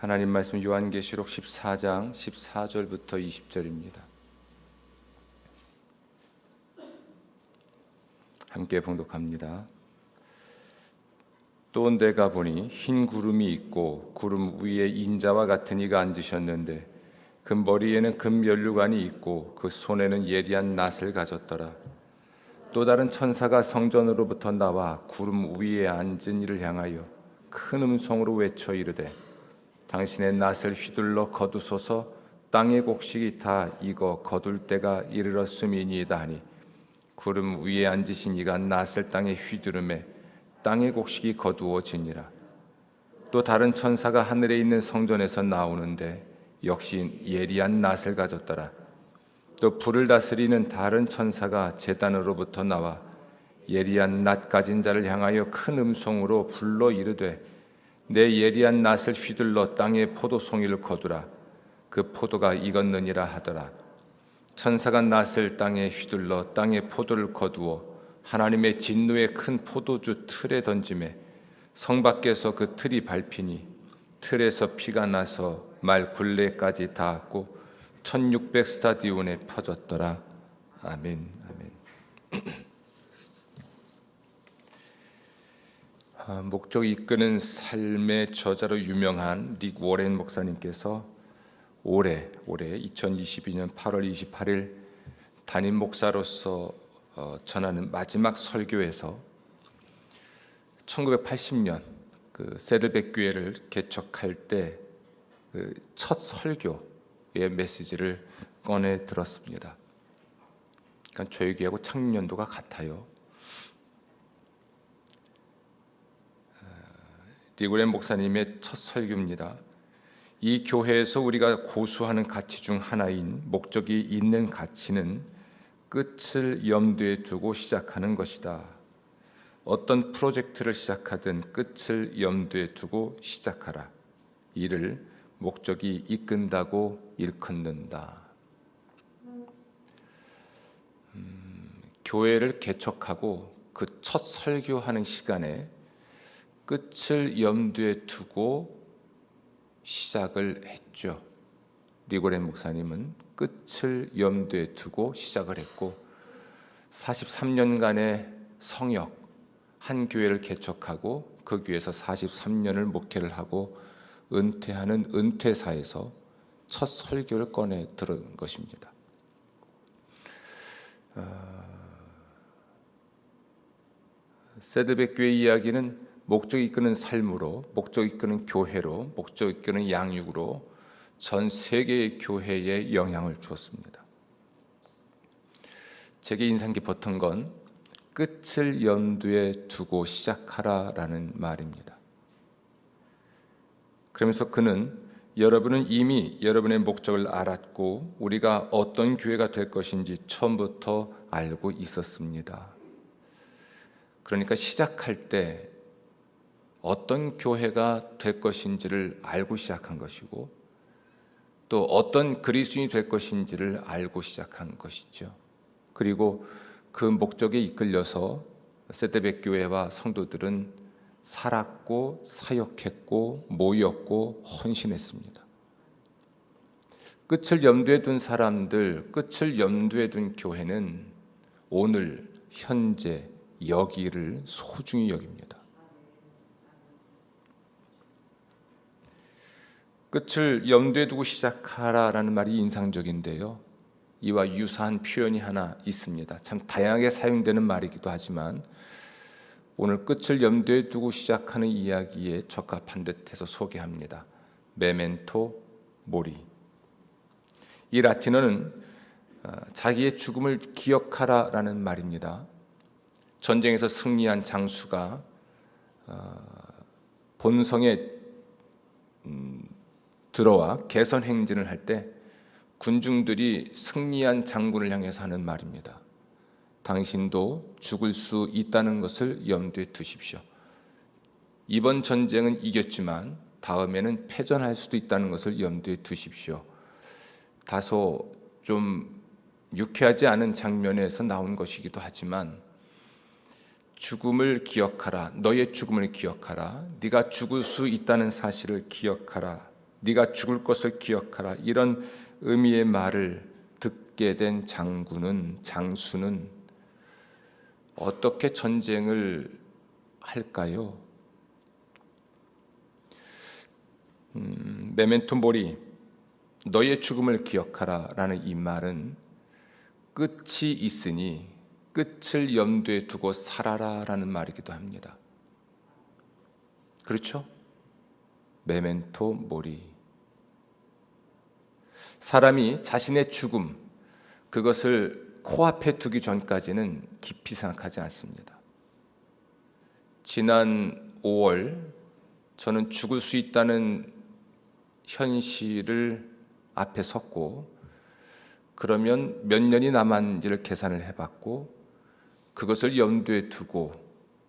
하나님 말씀 요한계시록 14장 14절부터 20절입니다. 함께 봉독합니다. 또 내가 보니 흰 구름이 있고 구름 위에 인자와 같은 이가 앉으셨는데 그 머리에는 금면류관이 있고 그 손에는 예리한 낫을 가졌더라. 또 다른 천사가 성전으로부터 나와 구름 위에 앉은 이를 향하여 큰 음성으로 외쳐 이르되 당신의 낫을 휘둘러 거두소서. 땅의 곡식이 다 익어 거둘 때가 이르렀음이니이다 하니 구름 위에 앉으신 이가 낫을 땅에 휘두르매 땅의 곡식이 거두어지니라. 또 다른 천사가 하늘에 있는 성전에서 나오는데 역시 예리한 낫을 가졌더라. 또 불을 다스리는 다른 천사가 제단으로부터 나와 예리한 낫 가진 자를 향하여 큰 음성으로 불러 이르되 내 예리한 낫을 휘둘러 땅의 포도송이를 거두라. 그 포도가 익었느니라 하더라. 천사가 낫을 땅에 휘둘러 땅의 포도를 거두어 하나님의 진노의 큰 포도주 틀에 던지매 성 밖에서 그 틀이 밟히니 틀에서 피가 나서 말 굴레까지 닿았고 1600 스타디온에 퍼졌더라. 아멘. 목적이 이끄는 삶의 저자로 유명한 릭 워렌 목사님께서 올해 2022년 8월 28일 담임 목사로서 전하는 마지막 설교에서 1980년 그 세들백 교회를 개척할 때 그 첫 설교의 메시지를 꺼내 들었습니다. 그러니까 저희 교회하고 창립연도가 같아요. 리고렌 목사님의 첫 설교입니다. 이 교회에서 우리가 고수하는 가치 중 하나인 목적이 있는 가치는 끝을 염두에 두고 시작하는 것이다. 어떤 프로젝트를 시작하든 끝을 염두에 두고 시작하라. 이를 목적이 이끈다고 일컫는다. 교회를 개척하고 그 첫 설교하는 시간에 끝을 염두에 두고 시작을 했죠. 리고렌 목사님은 끝을 염두에 두고 시작을 했고 43년간의 성역, 한 교회를 개척하고 그 교회에서 43년을 목회를 하고 은퇴하는 은퇴사에서 첫 설교를 꺼내 들은 것입니다. 세드백 교회 이야기는 목적이 이끄는 삶으로, 목적이 이끄는 교회로, 목적이 이끄는 양육으로 전 세계의 교회에 영향을 주었습니다. 제게 인상 깊었던 건 끝을 염두에 두고 시작하라라는 말입니다. 그러면서 그는 여러분은 이미 여러분의 목적을 알았고 우리가 어떤 교회가 될 것인지 처음부터 알고 있었습니다. 그러니까 시작할 때 어떤 교회가 될 것인지를 알고 시작한 것이고 또 어떤 그리스도인이 될 것인지를 알고 시작한 것이죠. 그리고 그 목적에 이끌려서 세데백 교회와 성도들은 살았고 사역했고 모였고 헌신했습니다. 끝을 염두에 둔 사람들, 끝을 염두에 둔 교회는 오늘, 현재, 여기를 소중히 여깁니다. 끝을 염두에 두고 시작하라라는 말이 인상적인데요. 이와 유사한 표현이 하나 있습니다. 참 다양하게 사용되는 말이기도 하지만 오늘 끝을 염두에 두고 시작하는 이야기에 적합한 듯해서 소개합니다. 메멘토 모리. 이 라틴어는 자기의 죽음을 기억하라라는 말입니다. 전쟁에서 승리한 장수가 본성에 들어와 개선 행진을 할 때 군중들이 승리한 장군을 향해서 하는 말입니다. 당신도 죽을 수 있다는 것을 염두에 두십시오. 이번 전쟁은 이겼지만 다음에는 패전할 수도 있다는 것을 염두에 두십시오. 다소 좀 유쾌하지 않은 장면에서 나온 것이기도 하지만 죽음을 기억하라. 너의 죽음을 기억하라. 네가 죽을 수 있다는 사실을 기억하라. 네가 죽을 것을 기억하라. 이런 의미의 말을 듣게 된 장수는 어떻게 전쟁을 할까요? 메멘토 모리, 너의 죽음을 기억하라 라는 이 말은 끝이 있으니 끝을 염두에 두고 살아라 라는 말이기도 합니다. 그렇죠? 메멘토 모리. 사람이 자신의 죽음, 그것을 코앞에 두기 전까지는 깊이 생각하지 않습니다. 지난 5월 저는 죽을 수 있다는 현실을 앞에 섰고, 그러면 몇 년이 남았는지를 계산을 해봤고, 그것을 염두에 두고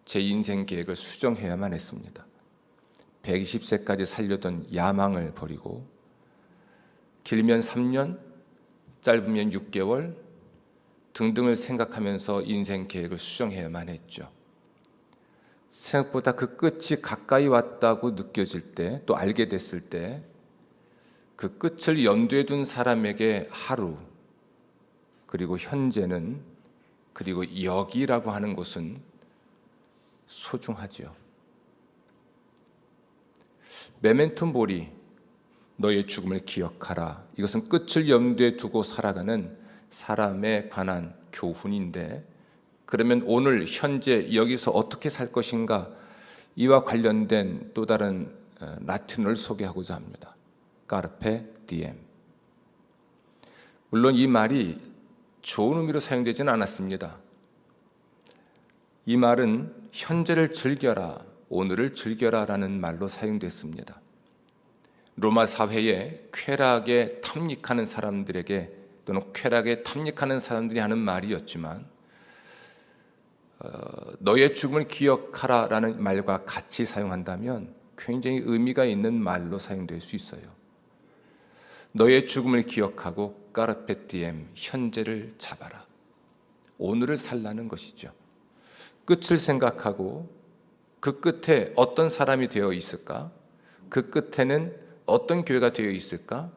제 인생 계획을 수정해야만 했습니다. 120세까지 살려던 야망을 버리고 길면 3년, 짧으면 6개월 등등을 생각하면서 인생 계획을 수정해야만 했죠. 생각보다 그 끝이 가까이 왔다고 느껴질 때, 또 알게 됐을 때, 그 끝을 염두에 둔 사람에게 하루, 그리고 현재는, 그리고 여기라고 하는 곳은 소중하죠. 메멘토 모리, 너의 죽음을 기억하라. 이것은 끝을 염두에 두고 살아가는 사람에 관한 교훈인데, 그러면 오늘 현재 여기서 어떻게 살 것인가, 이와 관련된 또 다른 라틴어를 소개하고자 합니다. 까르페 디엠. 물론 이 말이 좋은 의미로 사용되지는 않았습니다. 이 말은 현재를 즐겨라, 오늘을 즐겨라 라는 말로 사용됐습니다. 로마 사회에 쾌락에 탐닉하는 사람들에게, 또는 쾌락에 탐닉하는 사람들이 하는 말이었지만, 너의 죽음을 기억하라 라는 말과 같이 사용한다면 굉장히 의미가 있는 말로 사용될 수 있어요. 너의 죽음을 기억하고 까르페 디엠, 현재를 잡아라. 오늘을 살라는 것이죠. 끝을 생각하고 그 끝에 어떤 사람이 되어 있을까? 그 끝에는 어떤 교회가 되어 있을까?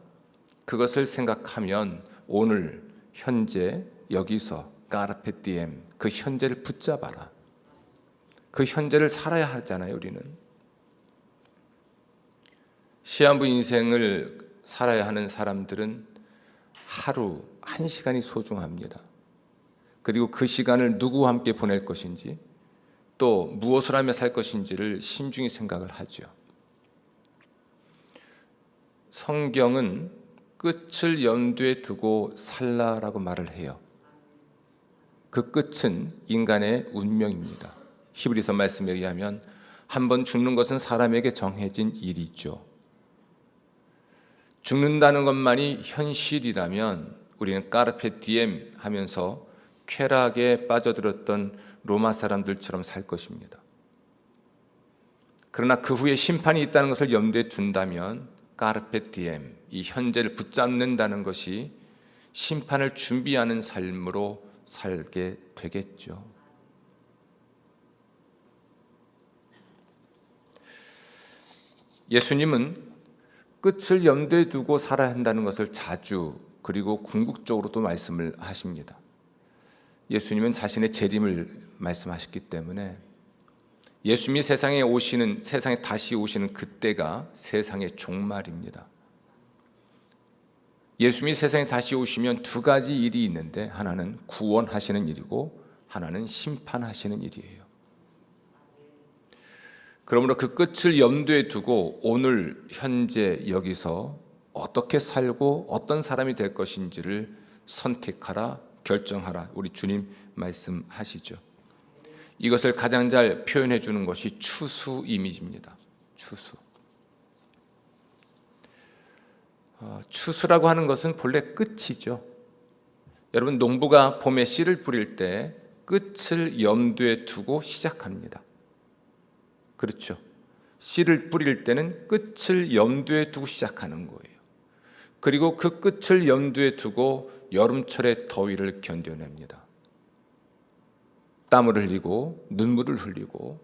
그것을 생각하면 오늘, 현재, 여기서 까르페 디엠, 그 현재를 붙잡아라. 그 현재를 살아야 하잖아요, 우리는. 시한부 인생을 살아야 하는 사람들은 하루 1시간이 소중합니다. 그리고 그 시간을 누구와 함께 보낼 것인지, 또 무엇을 하며 살 것인지를 신중히 생각을 하죠. 성경은 끝을 염두에 두고 살라라고 말을 해요. 그 끝은 인간의 운명입니다. 히브리서 말씀에 의하면 한 번 죽는 것은 사람에게 정해진 일이죠. 죽는다는 것만이 현실이라면 우리는 까르페 디엠 하면서 쾌락에 빠져들었던 로마 사람들처럼 살 것입니다. 그러나 그 후에 심판이 있다는 것을 염두에 둔다면 까르페 디엠, 이 현재를 붙잡는다는 것이 심판을 준비하는 삶으로 살게 되겠죠. 예수님은 끝을 염두에 두고 살아야 한다는 것을 자주, 그리고 궁극적으로도 말씀을 하십니다. 예수님은 자신의 재림을 말씀하셨기 때문에 예수님이 세상에 다시 오시는 그때가 세상의 종말입니다. 예수님이 세상에 다시 오시면 두 가지 일이 있는데, 하나는 구원하시는 일이고 하나는 심판하시는 일이에요. 그러므로 그 끝을 염두에 두고 오늘, 현재, 여기서 어떻게 살고 어떤 사람이 될 것인지를 선택하라, 결정하라, 우리 주님 말씀하시죠. 이것을 가장 잘 표현해 주는 것이 추수 이미지입니다. 추수라고 하는 것은 본래 끝이죠. 여러분, 농부가 봄에 씨를 뿌릴 때 끝을 염두에 두고 시작합니다. 그렇죠. 씨를 뿌릴 때는 끝을 염두에 두고 시작하는 거예요. 그리고 그 끝을 염두에 두고 여름철의 더위를 견뎌냅니다. 땀을 흘리고 눈물을 흘리고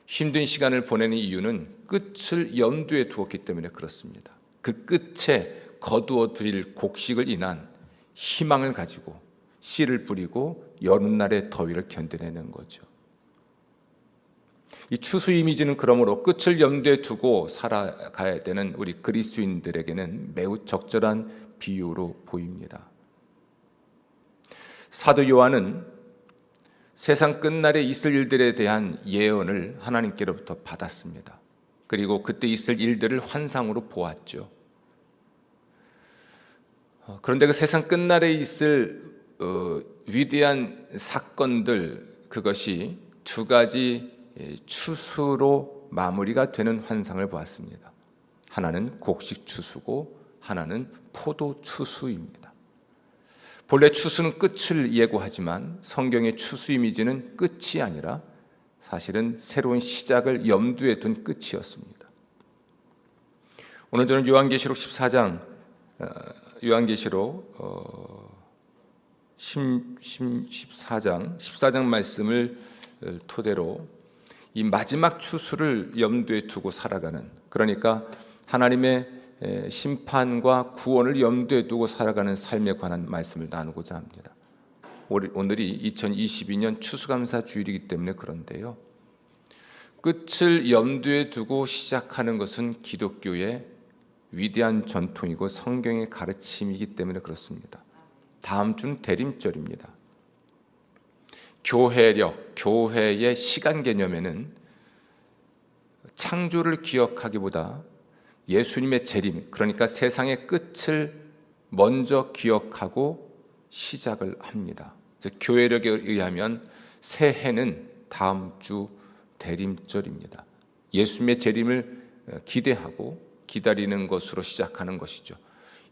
힘든 시간을 보내는 이유는 끝을 염두에 두었기 때문에 그렇습니다. 그 끝에 거두어 드릴 곡식을 인한 희망을 가지고 씨를 뿌리고 여름날의 더위를 견뎌내는 거죠. 이 추수 이미지는 그러므로 끝을 염두에 두고 살아가야 되는 우리 그리스도인들에게는 매우 적절한 비유로 보입니다. 사도 요한은 세상 끝날에 있을 일들에 대한 예언을 하나님께로부터 받았습니다. 그리고 그때 있을 일들을 환상으로 보았죠. 그런데 그 세상 끝날에 있을 위대한 사건들, 그것이 두 가지 추수로 마무리가 되는 환상을 보았습니다. 하나는 곡식 추수고 하나는 포도 추수입니다. 본래 추수는 끝을 예고하지만 성경의 추수 이미지는 끝이 아니라 사실은 새로운 시작을 염두에 둔 끝이었습니다. 오늘 저는 요한계시록 14장 요한계시록 14장 말씀을 토대로 이 마지막 추수를 염두에 두고 살아가는, 그러니까 하나님의 심판과 구원을 염두에 두고 살아가는 삶에 관한 말씀을 나누고자 합니다. 오늘이 2022년 추수감사 주일이기 때문에 그런데요, 끝을 염두에 두고 시작하는 것은 기독교의 위대한 전통이고 성경의 가르침이기 때문에 그렇습니다. 다음 주는 대림절입니다. 교회의 시간 개념에는 창조를 기억하기보다 예수님의 재림, 그러니까 세상의 끝을 먼저 기억하고 시작을 합니다. 교회력에 의하면 새해는 다음 주 대림절입니다. 예수님의 재림을 기대하고 기다리는 것으로 시작하는 것이죠.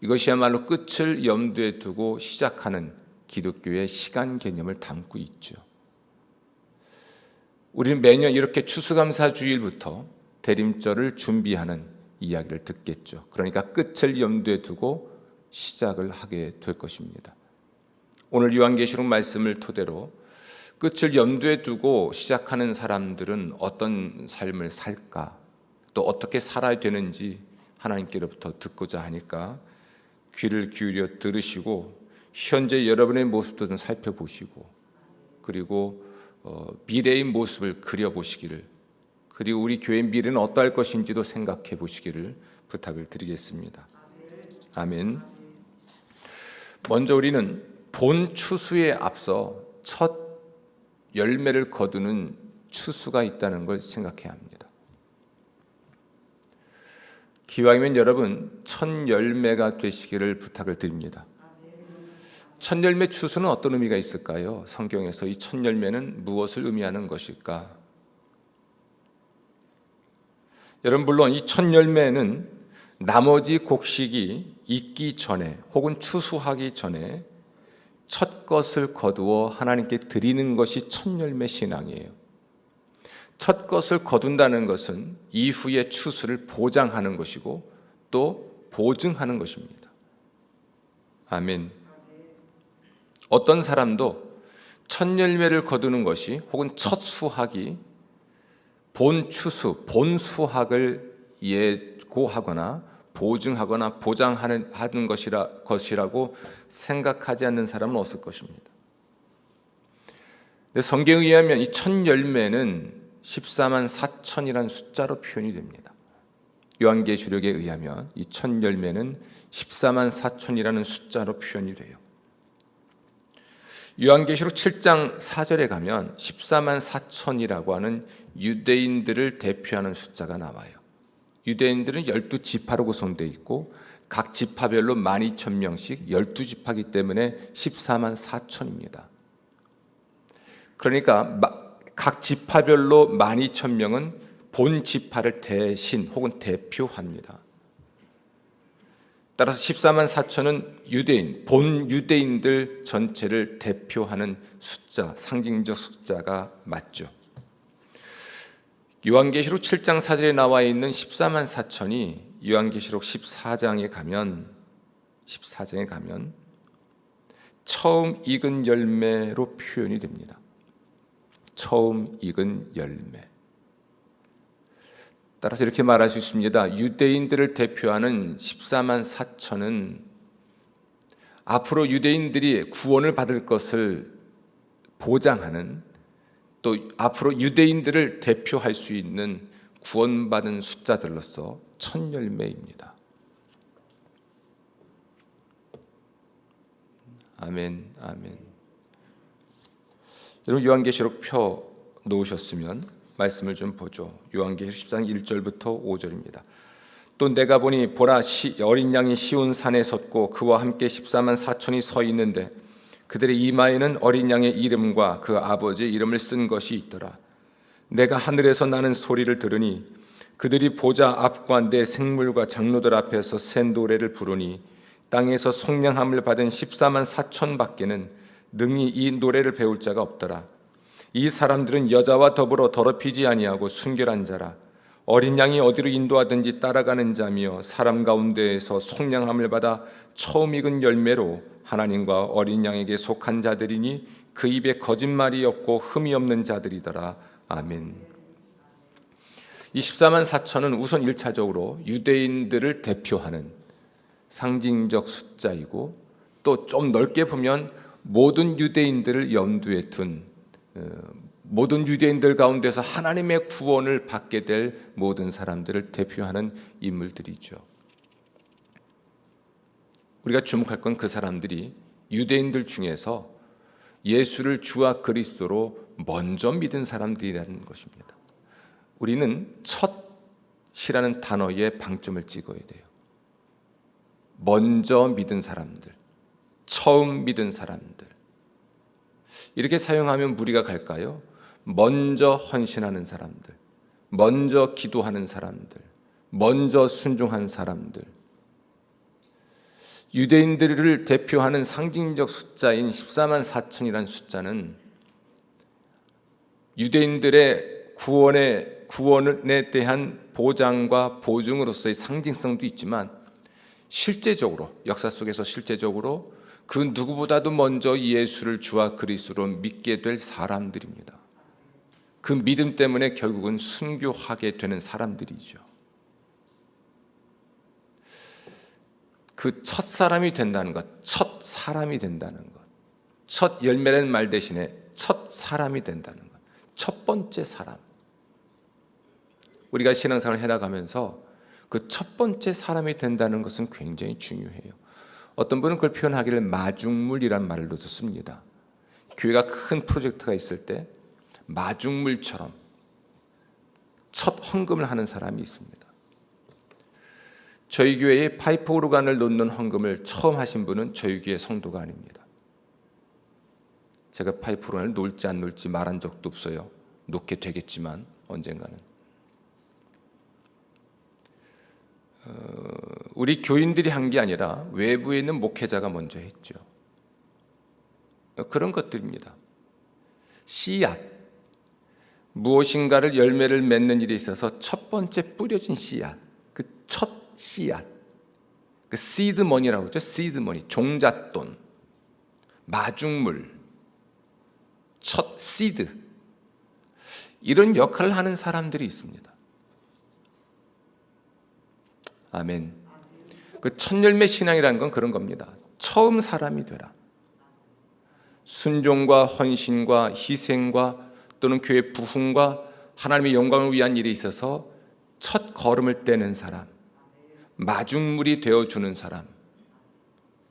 이것이야말로 끝을 염두에 두고 시작하는 기독교의 시간 개념을 담고 있죠. 우리는 매년 이렇게 추수감사주일부터 대림절을 준비하는 이야기를 듣겠죠. 그러니까 끝을 염두에 두고 시작을 하게 될 것입니다. 오늘 요한계시록 말씀을 토대로 끝을 염두에 두고 시작하는 사람들은 어떤 삶을 살까, 또 어떻게 살아야 되는지 하나님께로부터 듣고자 하니까 귀를 기울여 들으시고 현재 여러분의 모습도 좀 살펴보시고, 그리고 미래의 모습을 그려보시기를, 그리고 우리 교회의 미래는 어떠할 것인지도 생각해 보시기를 부탁을 드리겠습니다. 아멘. 먼저 우리는 본 추수에 앞서 첫 열매를 거두는 추수가 있다는 걸 생각해야 합니다. 기왕이면 여러분 첫 열매가 되시기를 부탁을 드립니다. 첫 열매 추수는 어떤 의미가 있을까요? 성경에서 이 첫 열매는 무엇을 의미하는 것일까? 여러분, 물론 이 첫 열매는 나머지 곡식이 익기 전에 혹은 추수하기 전에 첫 것을 거두어 하나님께 드리는 것이 첫 열매 신앙이에요. 첫 것을 거둔다는 것은 이후의 추수를 보장하는 것이고 또 보증하는 것입니다. 아멘. 어떤 사람도 첫 열매를 거두는 것이 혹은 첫 수확이 본 추수, 본 수확을 예고하거나 보증하거나 보장하는 것이라고 생각하지 않는 사람은 없을 것입니다. 성경에 의하면 이 첫 열매는 14만 4천이라는 숫자로 표현이 됩니다. 요한계시록에 의하면 이 첫 열매는 14만 4천이라는 숫자로 표현이 돼요. 요한계시록 7장 4절에 가면 14만 4천이라고 하는 유대인들을 대표하는 숫자가 나와요. 유대인들은 12지파로 구성되어 있고 각 지파별로 12,000명씩 12지파이기 때문에 14만 4천입니다. 그러니까 각 지파별로 12,000명은 본 지파를 대신 혹은 대표합니다. 따라서 14만 4천은 유대인, 본 유대인들 전체를 대표하는 숫자, 상징적 숫자가 맞죠. 요한계시록 7장 4절에 나와 있는 14만 4천이 요한계시록 14장에 가면 처음 익은 열매로 표현이 됩니다. 처음 익은 열매. 따라서 이렇게 말할 수 있습니다. 유대인들을 대표하는 14만 4천은 앞으로 유대인들이 구원을 받을 것을 보장하는, 또 앞으로 유대인들을 대표할 수 있는 구원받은 숫자들로서 첫 열매입니다. 아멘, 아멘. 여러분 요한계시록 펴 놓으셨으면 말씀을 좀 보죠. 요한계시록 10장 1절부터 5절입니다. 또 내가 보니 보라 어린 양이 시온 산에 섰고 그와 함께 14만 4천이 서 있는데 그들의 이마에는 어린 양의 이름과 그 아버지의 이름을 쓴 것이 있더라. 내가 하늘에서 나는 소리를 들으니 그들이 보좌 앞과 내 생물과 장로들 앞에서 새 노래를 부르니 땅에서 속량함을 받은 14만 4천 밖에는 능히 이 노래를 배울 자가 없더라. 이 사람들은 여자와 더불어 더럽히지 아니하고 순결한 자라. 어린 양이 어디로 인도하든지 따라가는 자며 사람 가운데에서 속량함을 받아 처음 익은 열매로 하나님과 어린 양에게 속한 자들이니 그 입에 거짓말이 없고 흠이 없는 자들이더라. 아멘. 이 14만 4천은 우선 1차적으로 유대인들을 대표하는 상징적 숫자이고, 또 좀 넓게 보면 모든 유대인들을 염두에 둔, 모든 유대인들 가운데서 하나님의 구원을 받게 될 모든 사람들을 대표하는 인물들이죠. 우리가 주목할 건 그 사람들이 유대인들 중에서 예수를 주와 그리스도로 먼저 믿은 사람들이라는 것입니다. 우리는 첫이라는 단어에 방점을 찍어야 돼요. 먼저 믿은 사람들, 처음 믿은 사람들. 이렇게 사용하면 무리가 갈까요? 먼저 헌신하는 사람들, 먼저 기도하는 사람들, 먼저 순종한 사람들. 유대인들을 대표하는 상징적 숫자인 14만 4천이라는 숫자는 유대인들의 구원에 대한 보장과 보증으로서의 상징성도 있지만, 실제적으로 역사 속에서 실제적으로 그 누구보다도 먼저 예수를 주와 그리스도로 믿게 될 사람들입니다. 그 믿음 때문에 결국은 순교하게 되는 사람들이죠. 그 첫 사람이 된다는 것, 첫 사람이 된다는 것, 첫 열매라는 말 대신에 첫 사람이 된다는 것, 첫 번째 사람. 우리가 신앙생활을 해나가면서 그 첫 번째 사람이 된다는 것은 굉장히 중요해요. 어떤 분은 그걸 표현하기를 마중물이란 말로도 씁니다. 교회가 큰 프로젝트가 있을 때 마중물처럼 첫 헌금을 하는 사람이 있습니다. 저희 교회에 파이프 오르간을 놓는 헌금을 처음 하신 분은 저희 교회 성도가 아닙니다. 제가 파이프 오르간을 놓을지 안 놓을지 말한 적도 없어요. 놓게 되겠지만 언젠가는. 우리 교인들이 한 게 아니라 외부에 있는 목회자가 먼저 했죠. 그런 것들입니다. 씨앗, 무엇인가를 열매를 맺는 일에 있어서 첫 번째 뿌려진 씨앗, 그 첫 씨앗, 그 시드머니라고 하죠. 시드머니, 종잣돈, 마중물, 첫 시드, 이런 역할을 하는 사람들이 있습니다. 아멘. 그 첫 열매 신앙이라는 건 그런 겁니다. 처음 사람이 되라. 순종과 헌신과 희생과 또는 교회 부흥과 하나님의 영광을 위한 일에 있어서 첫 걸음을 떼는 사람, 마중물이 되어주는 사람,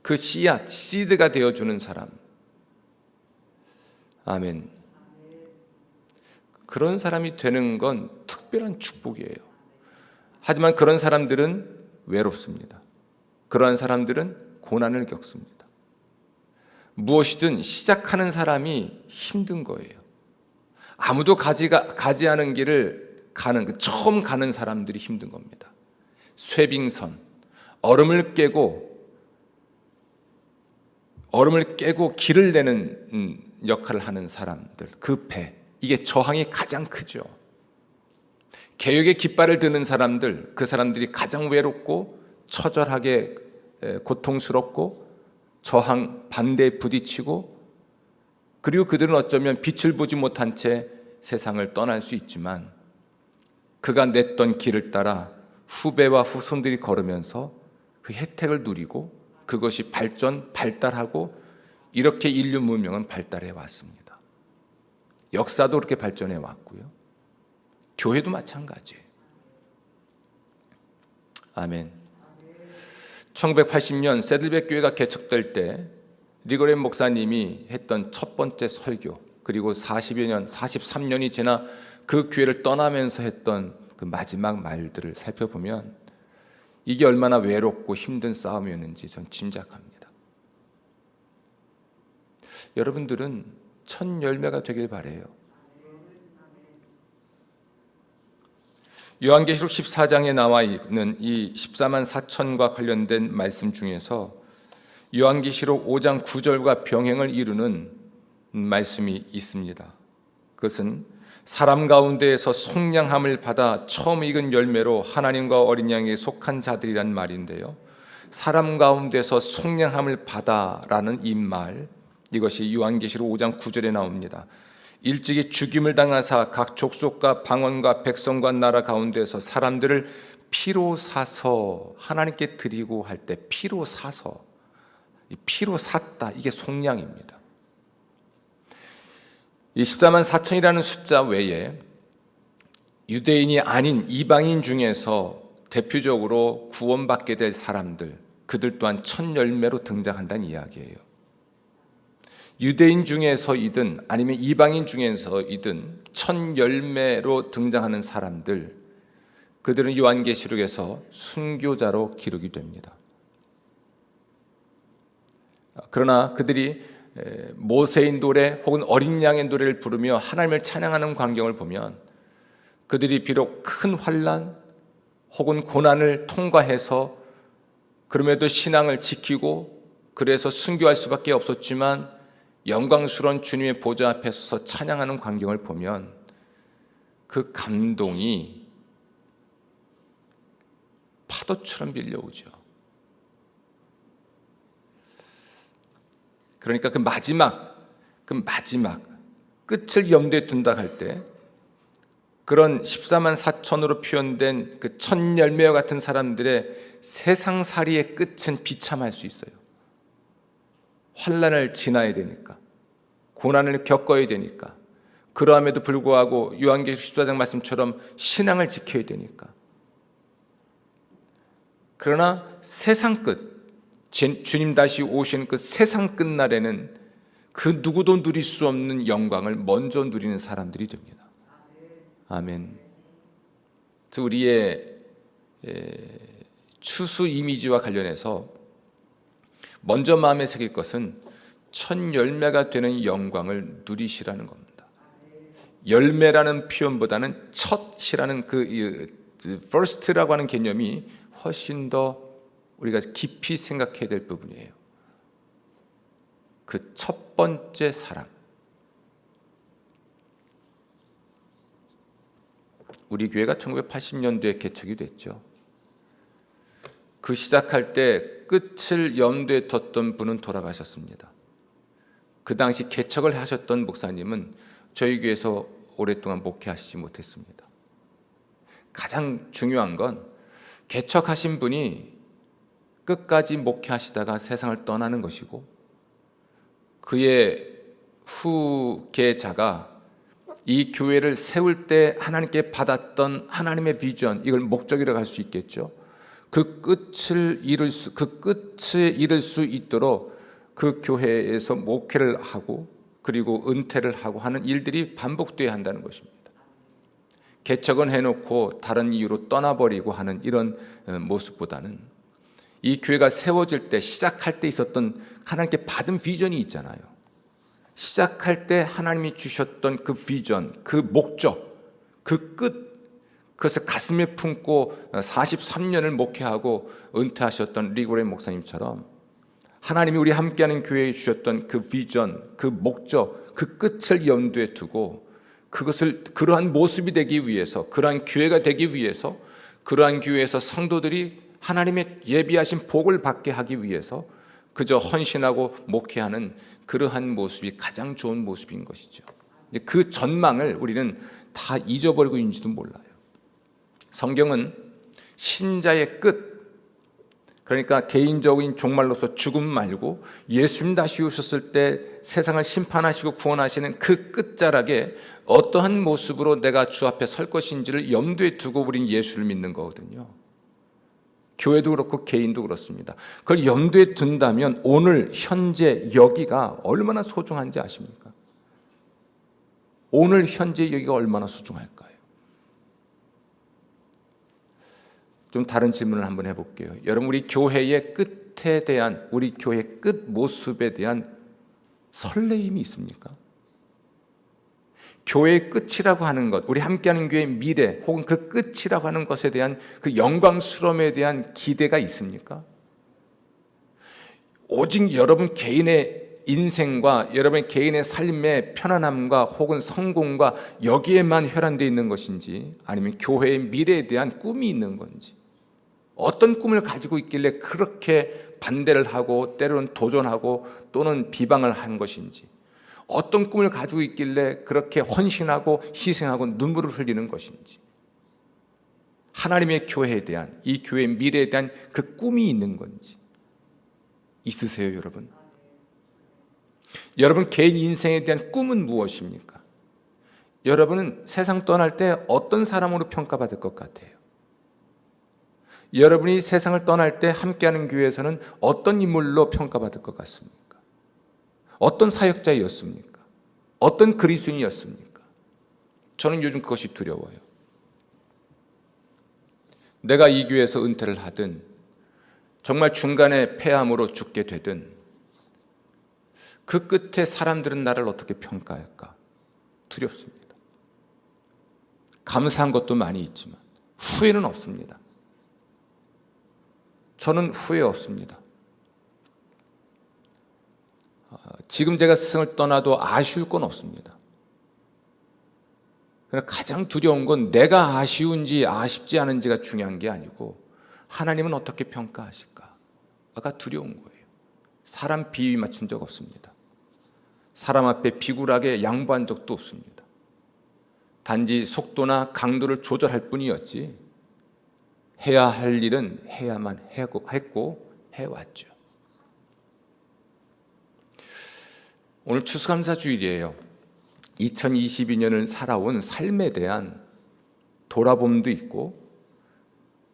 그 씨앗, 시드가 되어주는 사람. 아멘. 그런 사람이 되는 건 특별한 축복이에요. 하지만 그런 사람들은 외롭습니다. 그러한 사람들은 고난을 겪습니다. 무엇이든 시작하는 사람이 힘든 거예요. 아무도 가지 않은 길을 가는, 처음 가는 사람들이 힘든 겁니다. 쇠빙선, 얼음을 깨고 길을 내는 역할을 하는 사람들, 그 배, 이게 저항이 가장 크죠. 개혁의 깃발을 드는 사람들, 그 사람들이 가장 외롭고 처절하게 고통스럽고 저항, 반대에 부딪히고, 그리고 그들은 어쩌면 빛을 보지 못한 채 세상을 떠날 수 있지만 그가 냈던 길을 따라 후배와 후손들이 걸으면서 그 혜택을 누리고 그것이 발달하고 이렇게 인류 문명은 발달해 왔습니다. 역사도 그렇게 발전해 왔고요. 교회도 마찬가지예요. 아멘. 1980년 세들백 교회가 개척될 때 리고렌 목사님이 했던 첫 번째 설교, 그리고 40여 년, 43년이 지나 그 교회를 떠나면서 했던 그 마지막 말들을 살펴보면 이게 얼마나 외롭고 힘든 싸움이었는지 전 짐작합니다. 여러분들은 첫 열매가 되길 바라요. 요한계시록 14장에 나와 있는 이 14만 4천과 관련된 말씀 중에서 요한계시록 5장 9절과 병행을 이루는 말씀이 있습니다. 그것은 사람 가운데에서 속량함을 받아 처음 익은 열매로 하나님과 어린 양에게 속한 자들이란 말인데요, 사람 가운데서 속량함을 받아라는 이 말, 이것이 요한계시록 5장 9절에 나옵니다. 일찍이 죽임을 당하사 각 족속과 방언과 백성과 나라 가운데서 사람들을 피로 사서 하나님께 드리고 할 때 피로 사서, 피로 샀다, 이게 속량입니다. 이 14만 4천이라는 숫자 외에 유대인이 아닌 이방인 중에서 대표적으로 구원받게 될 사람들, 그들 또한 첫 열매로 등장한다는 이야기예요. 유대인 중에서이든 아니면 이방인 중에서이든 첫 열매로 등장하는 사람들, 그들은 요한계시록에서 순교자로 기록이 됩니다. 그러나 그들이 모세의 노래 혹은 어린 양의 노래를 부르며 하나님을 찬양하는 광경을 보면 그들이 비록 큰 환난 혹은 고난을 통과해서 그럼에도 신앙을 지키고 그래서 순교할 수밖에 없었지만 영광스러운 주님의 보좌 앞에 서서 찬양하는 광경을 보면 그 감동이 파도처럼 밀려오죠. 그러니까 그 마지막 끝을 염두에 둔다 할 때 그런 14만 4천으로 표현된 그 첫 열매와 같은 사람들의 세상살이의 끝은 비참할 수 있어요. 환난을 지나야 되니까, 고난을 겪어야 되니까, 그러함에도 불구하고 요한계시록 14장 말씀처럼 신앙을 지켜야 되니까. 그러나 세상 끝, 주님 다시 오시는 그 세상 끝날에는 그 누구도 누릴 수 없는 영광을 먼저 누리는 사람들이 됩니다. 아멘. 우리의 추수 이미지와 관련해서 먼저 마음에 새길 것은 첫 열매가 되는 영광을 누리시라는 겁니다. 열매라는 표현보다는 첫이라는 그 first라고 하는 개념이 훨씬 더 우리가 깊이 생각해야 될 부분이에요. 그 첫 번째 사랑. 우리 교회가 1980년도에 개척이 됐죠. 그 시작할 때 끝을 염두에 뒀던 분은 돌아가셨습니다. 그 당시 개척을 하셨던 목사님은 저희 교회에서 오랫동안 목회하시지 못했습니다. 가장 중요한 건 개척하신 분이 끝까지 목회하시다가 세상을 떠나는 것이고 그의 후계자가 이 교회를 세울 때 하나님께 받았던 하나님의 비전, 이걸 목적이라고 할 수 있겠죠. 그 끝을 이룰 수 있도록 그 교회에서 목회를 하고 그리고 은퇴를 하고 하는 일들이 반복돼야 한다는 것입니다. 개척은 해놓고 다른 이유로 떠나버리고 하는 이런 모습보다는 이 교회가 세워질 때, 시작할 때 있었던 하나님께 받은 비전이 있잖아요. 시작할 때 하나님이 주셨던 그 비전, 그 목적, 그 끝, 그것을 가슴에 품고 43년을 목회하고 은퇴하셨던 리고렌 목사님처럼 하나님이 우리 함께하는 교회에 주셨던 그 비전, 그 목적, 그 끝을 염두에 두고 그것을 그러한 모습이 되기 위해서, 그러한 교회가 되기 위해서, 그러한 교회에서 성도들이 하나님의 예비하신 복을 받게 하기 위해서 그저 헌신하고 목회하는 그러한 모습이 가장 좋은 모습인 것이죠. 그 전망을 우리는 다 잊어버리고 있는지도 몰라요. 성경은 신자의 끝, 그러니까 개인적인 종말로서 죽음 말고 예수님 다시 오셨을 때 세상을 심판하시고 구원하시는 그 끝자락에 어떠한 모습으로 내가 주 앞에 설 것인지를 염두에 두고 우린 예수를 믿는 거거든요. 교회도 그렇고 개인도 그렇습니다. 그걸 염두에 둔다면 오늘 현재 여기가 얼마나 소중한지 아십니까? 오늘 현재 여기가 얼마나 소중할까요? 좀 다른 질문을 한번 해볼게요. 여러분, 우리 교회의 끝에 대한, 우리 교회의 끝 모습에 대한 설레임이 있습니까? 교회의 끝이라고 하는 것, 우리 함께하는 교회의 미래 혹은 그 끝이라고 하는 것에 대한 그 영광스러움에 대한 기대가 있습니까? 오직 여러분 개인의 인생과 여러분 개인의 삶의 편안함과 혹은 성공과 여기에만 혈안되어 있는 것인지, 아니면 교회의 미래에 대한 꿈이 있는 건지, 어떤 꿈을 가지고 있길래 그렇게 반대를 하고 때로는 도전하고 또는 비방을 한 것인지, 어떤 꿈을 가지고 있길래 그렇게 헌신하고 희생하고 눈물을 흘리는 것인지, 하나님의 교회에 대한, 이 교회의 미래에 대한 그 꿈이 있는 건지 있으세요, 여러분? 여러분 개인 인생에 대한 꿈은 무엇입니까? 여러분은 세상 떠날 때 어떤 사람으로 평가받을 것 같아요? 여러분이 세상을 떠날 때 함께하는 교회에서는 어떤 인물로 평가받을 것 같습니까? 어떤 사역자였습니까? 어떤 그리스도인이었습니까? 저는 요즘 그것이 두려워요. 내가 이 교회에서 은퇴를 하든 정말 중간에 폐암으로 죽게 되든 그 끝에 사람들은 나를 어떻게 평가할까? 두렵습니다. 감사한 것도 많이 있지만 후회는 없습니다. 저는 후회 없습니다. 지금 제가 세상을 떠나도 아쉬울 건 없습니다. 그러나 가장 두려운 건 내가 아쉬운지 아쉽지 않은지가 중요한 게 아니고 하나님은 어떻게 평가하실까가 두려운 거예요. 사람 비위 맞춘 적 없습니다. 사람 앞에 비굴하게 양보한 적도 없습니다. 단지 속도나 강도를 조절할 뿐이었지 해야 할 일은 해야만 했고 해왔죠. 오늘 추수감사주일이에요. 2022년을 살아온 삶에 대한 돌아봄도 있고,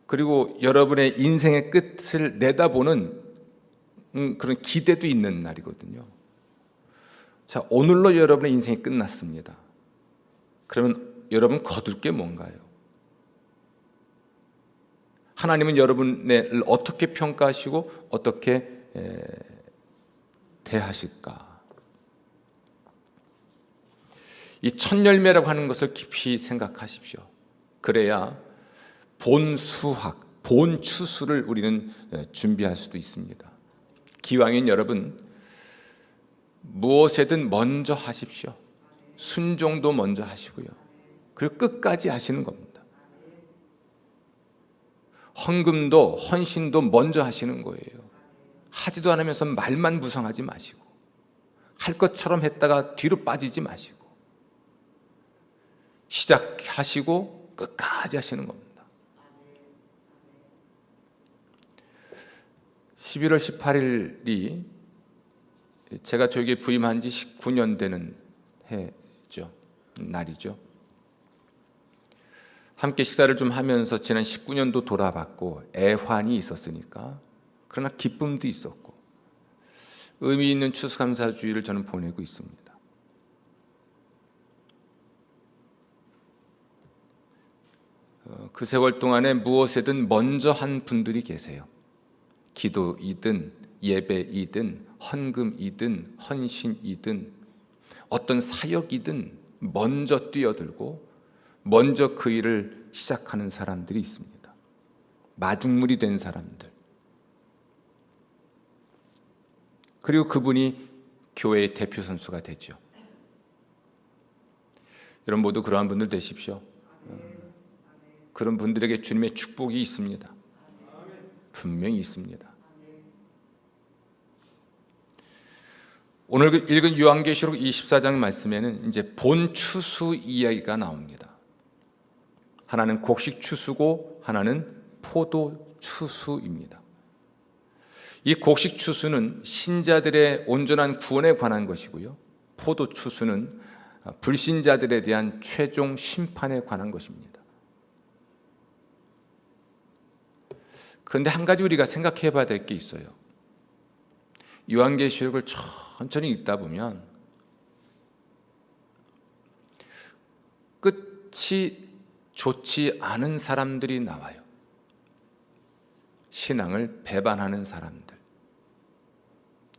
그리고 여러분의 인생의 끝을 내다보는 그런 기대도 있는 날이거든요. 자, 오늘로 여러분의 인생이 끝났습니다. 그러면 여러분 거둘 게 뭔가요? 하나님은 여러분을 어떻게 평가하시고 어떻게 대하실까? 이 첫 열매라고 하는 것을 깊이 생각하십시오. 그래야 본 수확, 본 추수를 우리는 준비할 수도 있습니다. 기왕인 여러분, 무엇이든 먼저 하십시오. 순종도 먼저 하시고요. 그리고 끝까지 하시는 겁니다. 헌금도 헌신도 먼저 하시는 거예요. 하지도 않으면서 말만 무성하지 마시고, 할 것처럼 했다가 뒤로 빠지지 마시고, 시작하시고 끝까지 하시는 겁니다. 11월 18일이 제가 저에게 부임한 지 19년 되는 해죠. 날이죠. 함께 식사를 좀 하면서 지난 19년도 돌아봤고 애환이 있었으니까, 그러나 기쁨도 있었고 의미 있는 추수감사주일을 저는 보내고 있습니다. 그 세월 동안에 무엇이든 먼저 한 분들이 계세요. 기도이든 예배이든 헌금이든 헌신이든 어떤 사역이든 먼저 뛰어들고 먼저 그 일을 시작하는 사람들이 있습니다. 마중물이 된 사람들. 그리고 그분이 교회의 대표 선수가 되죠. 여러분 모두 그러한 분들 되십시오. 그런 분들에게 주님의 축복이 있습니다. 분명히 있습니다. 오늘 읽은 요한계시록 24장 말씀에는 이제 본 추수 이야기가 나옵니다. 하나는 곡식 추수고 하나는 포도 추수입니다. 이 곡식 추수는 신자들의 온전한 구원에 관한 것이고요. 포도 추수는 불신자들에 대한 최종 심판에 관한 것입니다. 그런데 한 가지 우리가 생각해 봐야 될 게 있어요. 요한계시록을 천천히 읽다 보면 끝이 좋지 않은 사람들이 나와요. 신앙을 배반하는 사람들,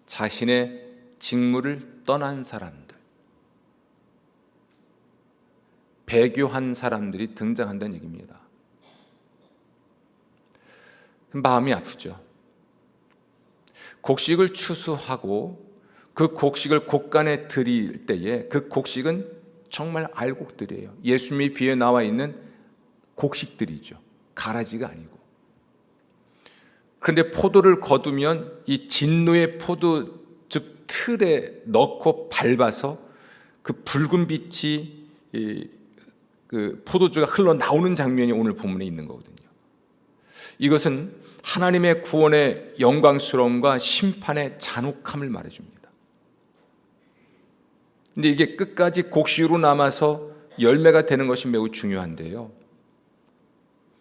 자신의 직무를 떠난 사람들, 배교한 사람들이 등장한다는 얘기입니다. 마음이 아프죠. 곡식을 추수하고 그 곡식을 곡간에 드릴 때에 그 곡식은 정말 알곡들이에요. 예수님의 비에 나와 있는 곡식들이죠. 가라지가 아니고. 그런데 포도를 거두면 이 진노의 포도즙 틀에 넣고 밟아서 그 붉은 빛이 그 포도주가 흘러나오는 장면이 오늘 본문에 있는 거거든요. 이것은 하나님의 구원의 영광스러움과 심판의 잔혹함을 말해줍니다. 근데 이게 끝까지 곡식으로 남아서 열매가 되는 것이 매우 중요한데요.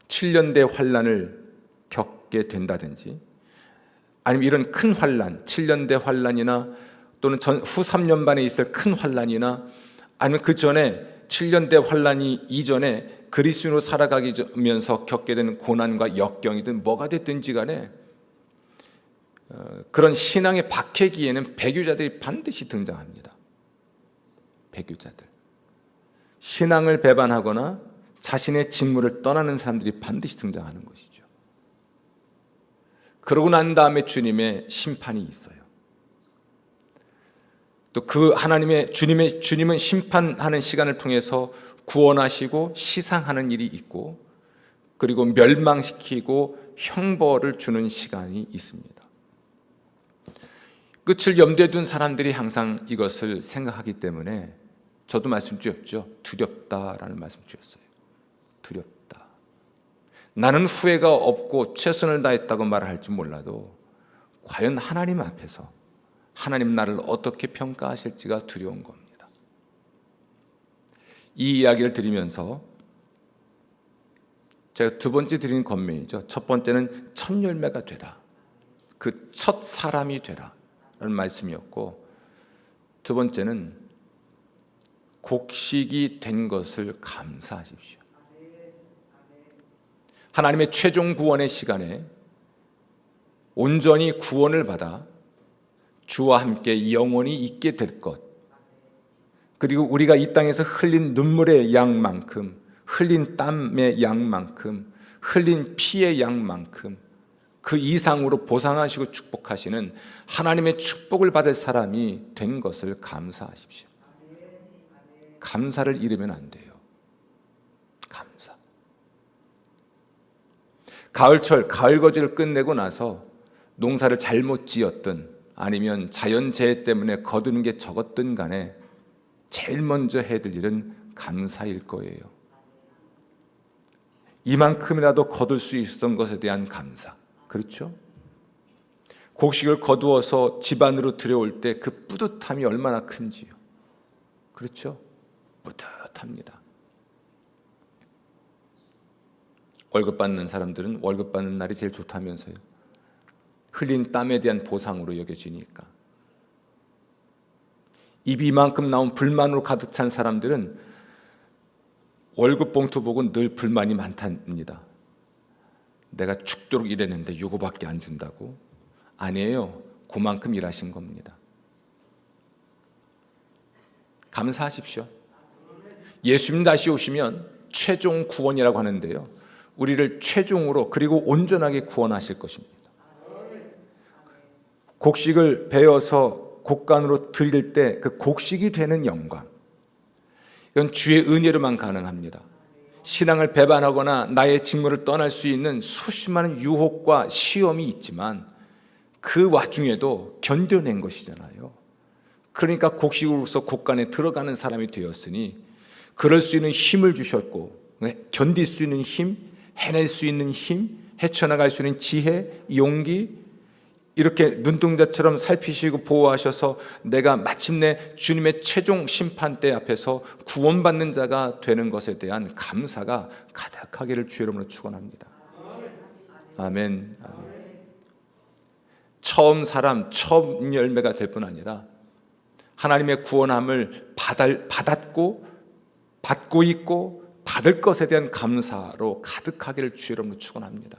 7년대 환난을 겪게 된다든지 아니면 이런 큰 환난, 7년대 환난이나 또는 후 3년 반에 있을 큰 환난이나 아니면 그 전에 7년대 환난이 이전에 그리스도인으로 살아가면서 겪게 되는 고난과 역경이든 뭐가 됐든지 간에 그런 신앙의 박해기에는 배교자들이 반드시 등장합니다. 배교자들. 신앙을 배반하거나 자신의 직무를 떠나는 사람들이 반드시 등장하는 것이죠. 그러고 난 다음에 주님의 심판이 있어요. 또 그 주님은 심판하는 시간을 통해서 구원하시고 시상하는 일이 있고 그리고 멸망시키고 형벌을 주는 시간이 있습니다. 끝을 염두에 둔 사람들이 항상 이것을 생각하기 때문에 저도 말씀드렸죠. 두렵다라는 말씀 드렸어요. 두렵다. 나는 후회가 없고 최선을 다했다고 말을 할지 몰라도 과연 하나님 앞에서 하나님 나를 어떻게 평가하실지가 두려운 겁니다. 이 이야기를 드리면서 제가 두 번째 드린 권면이죠. 첫 번째는 첫 열매가 되라. 그 첫 사람이 되라 라는 말씀이었고, 두 번째는 곡식이 된 것을 감사하십시오. 하나님의 최종 구원의 시간에 온전히 구원을 받아 주와 함께 영원히 있게 될 것, 그리고 우리가 이 땅에서 흘린 눈물의 양만큼, 흘린 땀의 양만큼, 흘린 피의 양만큼 그 이상으로 보상하시고 축복하시는 하나님의 축복을 받을 사람이 된 것을 감사하십시오. 감사를 잃으면 안 돼요. 감사. 가을철, 가을거지를 끝내고 나서 농사를 잘못 지었든 아니면 자연재해 때문에 거두는 게 적었든 간에 제일 먼저 해야 될 일은 감사일 거예요. 이만큼이라도 거둘 수 있었던 것에 대한 감사. 그렇죠? 곡식을 거두어서 집 안으로 들여올 때 그 뿌듯함이 얼마나 큰지요. 그렇죠? 뿌듯합니다. 월급 받는 사람들은 월급 받는 날이 제일 좋다면서요. 흘린 땀에 대한 보상으로 여겨지니까. 입이 이만큼 나온 불만으로 가득 찬 사람들은 월급 봉투 보고 늘 불만이 많답니다. 내가 죽도록 일했는데 요거밖에 안 준다고? 아니에요. 그만큼 일하신 겁니다. 감사하십시오. 예수님 다시 오시면 최종 구원이라고 하는데요, 우리를 최종으로 그리고 온전하게 구원하실 것입니다. 곡식을 베어서 곡간으로 드릴 때 그 곡식이 되는 영광, 이건 주의 은혜로만 가능합니다. 신앙을 배반하거나 나의 직무를 떠날 수 있는 수십 많은 유혹과 시험이 있지만 그 와중에도 견뎌낸 것이잖아요. 그러니까 곡식으로서 곡간에 들어가는 사람이 되었으니 그럴 수 있는 힘을 주셨고 견딜 수 있는 힘, 해낼 수 있는 힘, 헤쳐나갈 수 있는 지혜, 용기, 이렇게 눈동자처럼 살피시고 보호하셔서 내가 마침내 주님의 최종 심판대 앞에서 구원받는 자가 되는 것에 대한 감사가 가득하기를 주의 이름으로 축원합니다. 아멘. 아멘. 처음 사람, 처음 열매가 될 뿐 아니라 하나님의 구원함을 받았고 받고 있고 받을 것에 대한 감사로 가득하기를 주의 이름으로 축원합니다.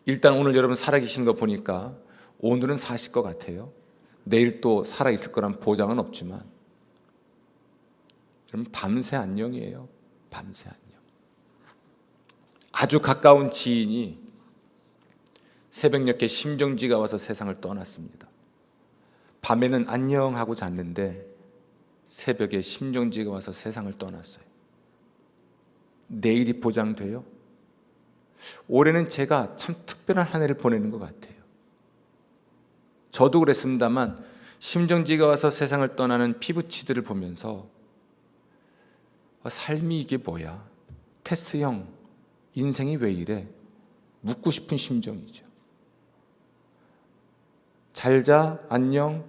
일단 오늘 여러분 살아계신 거 보니까 오늘은 사실 것 같아요. 내일 또 살아있을 거란 보장은 없지만 여러분 밤새 안녕이에요. 밤새 안녕. 아주 가까운 지인이 새벽녘에 심정지가 와서 세상을 떠났습니다. 밤에는 안녕하고 잤는데 새벽에 심정지가 와서 세상을 떠났어요. 내일이 보장돼요? 올해는 제가 참 특별한 한 해를 보내는 것 같아요. 저도 그랬습니다만 심정지가 와서 세상을 떠나는 피부치들을 보면서 삶이 이게 뭐야? 테스 형, 인생이 왜 이래? 묻고 싶은 심정이죠. 잘자, 안녕,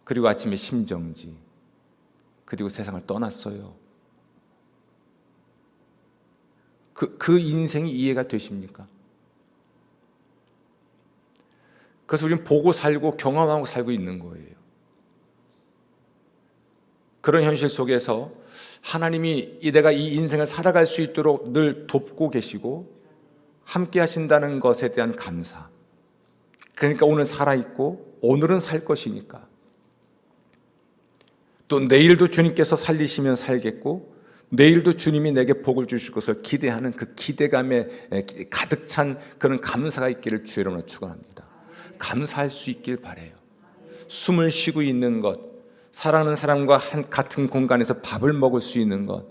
그리고 아침에 심정지, 그리고 세상을 떠났어요. 그 인생이 이해가 되십니까? 그래서 우리는 보고 살고 경험하고 살고 있는 거예요. 그런 현실 속에서 하나님이 내가 이 인생을 살아갈 수 있도록 늘 돕고 계시고 함께 하신다는 것에 대한 감사. 그러니까 오늘 살아있고 오늘은 살 것이니까 또 내일도 주님께서 살리시면 살겠고 내일도 주님이 내게 복을 주실 것을 기대하는 그 기대감에 가득 찬 그런 감사가 있기를 주의 이름으로 축원합니다. 감사할 수 있길 바라요. 숨을 쉬고 있는 것, 사랑하는 사람과 같은 공간에서 밥을 먹을 수 있는 것,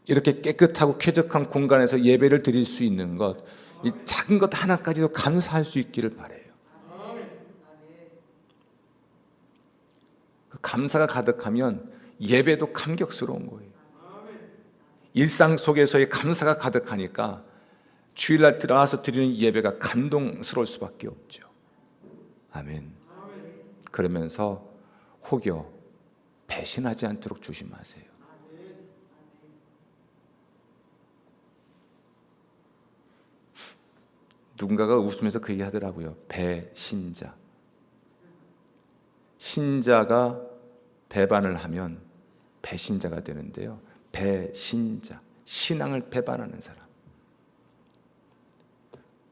이렇게 깨끗하고 쾌적한 공간에서 예배를 드릴 수 있는 것, 이 작은 것 하나까지도 감사할 수 있기를 바라요. 그 감사가 가득하면 예배도 감격스러운 거예요. 일상 속에서의 감사가 가득하니까 주일날 들어와서 드리는 예배가 감동스러울 수밖에 없죠. 아멘. 그러면서 혹여 배신하지 않도록 조심하세요. 누군가가 웃으면서 그 얘기 하더라고요. 배신자. 신자가 배반을 하면 배신자가 되는데요. 배신자, 신앙을 배반하는 사람.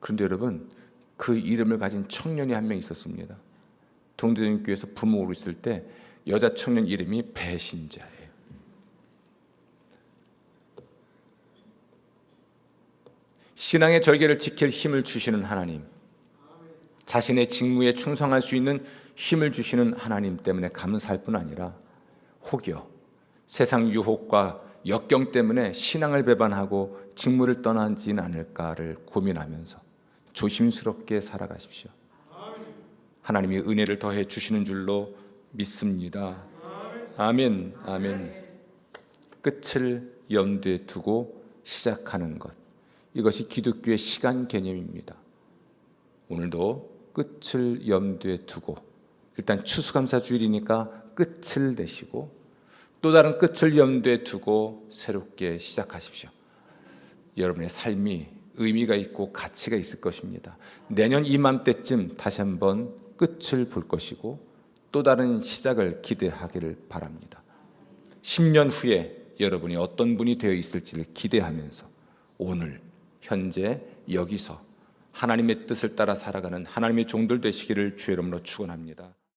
그런데 여러분, 그 이름을 가진 청년이 한 명 있었습니다. 동대전교회에서 부목으로 있을 때 여자 청년 이름이 배신자예요. 신앙의 절개를 지킬 힘을 주시는 하나님, 자신의 직무에 충성할 수 있는 힘을 주시는 하나님 때문에 감사할 뿐 아니라 혹여 세상 유혹과 역경 때문에 신앙을 배반하고 직무를 떠나지는 않을까를 고민하면서 조심스럽게 살아가십시오. 하나님이 은혜를 더해 주시는 줄로 믿습니다. 아멘. 아멘. 끝을 염두에 두고 시작하는 것, 이것이 기독교의 시간 개념입니다. 오늘도 끝을 염두에 두고, 일단 추수감사주일이니까 끝을 내시고 또 다른 끝을 염두에 두고 새롭게 시작하십시오. 여러분의 삶이 의미가 있고 가치가 있을 것입니다. 내년 이맘때쯤 다시 한번 끝을 볼 것이고 또 다른 시작을 기대하기를 바랍니다. 10년 후에 여러분이 어떤 분이 되어 있을지를 기대하면서 오늘 현재 여기서 하나님의 뜻을 따라 살아가는 하나님의 종들 되시기를 주의 이름으로 축원합니다.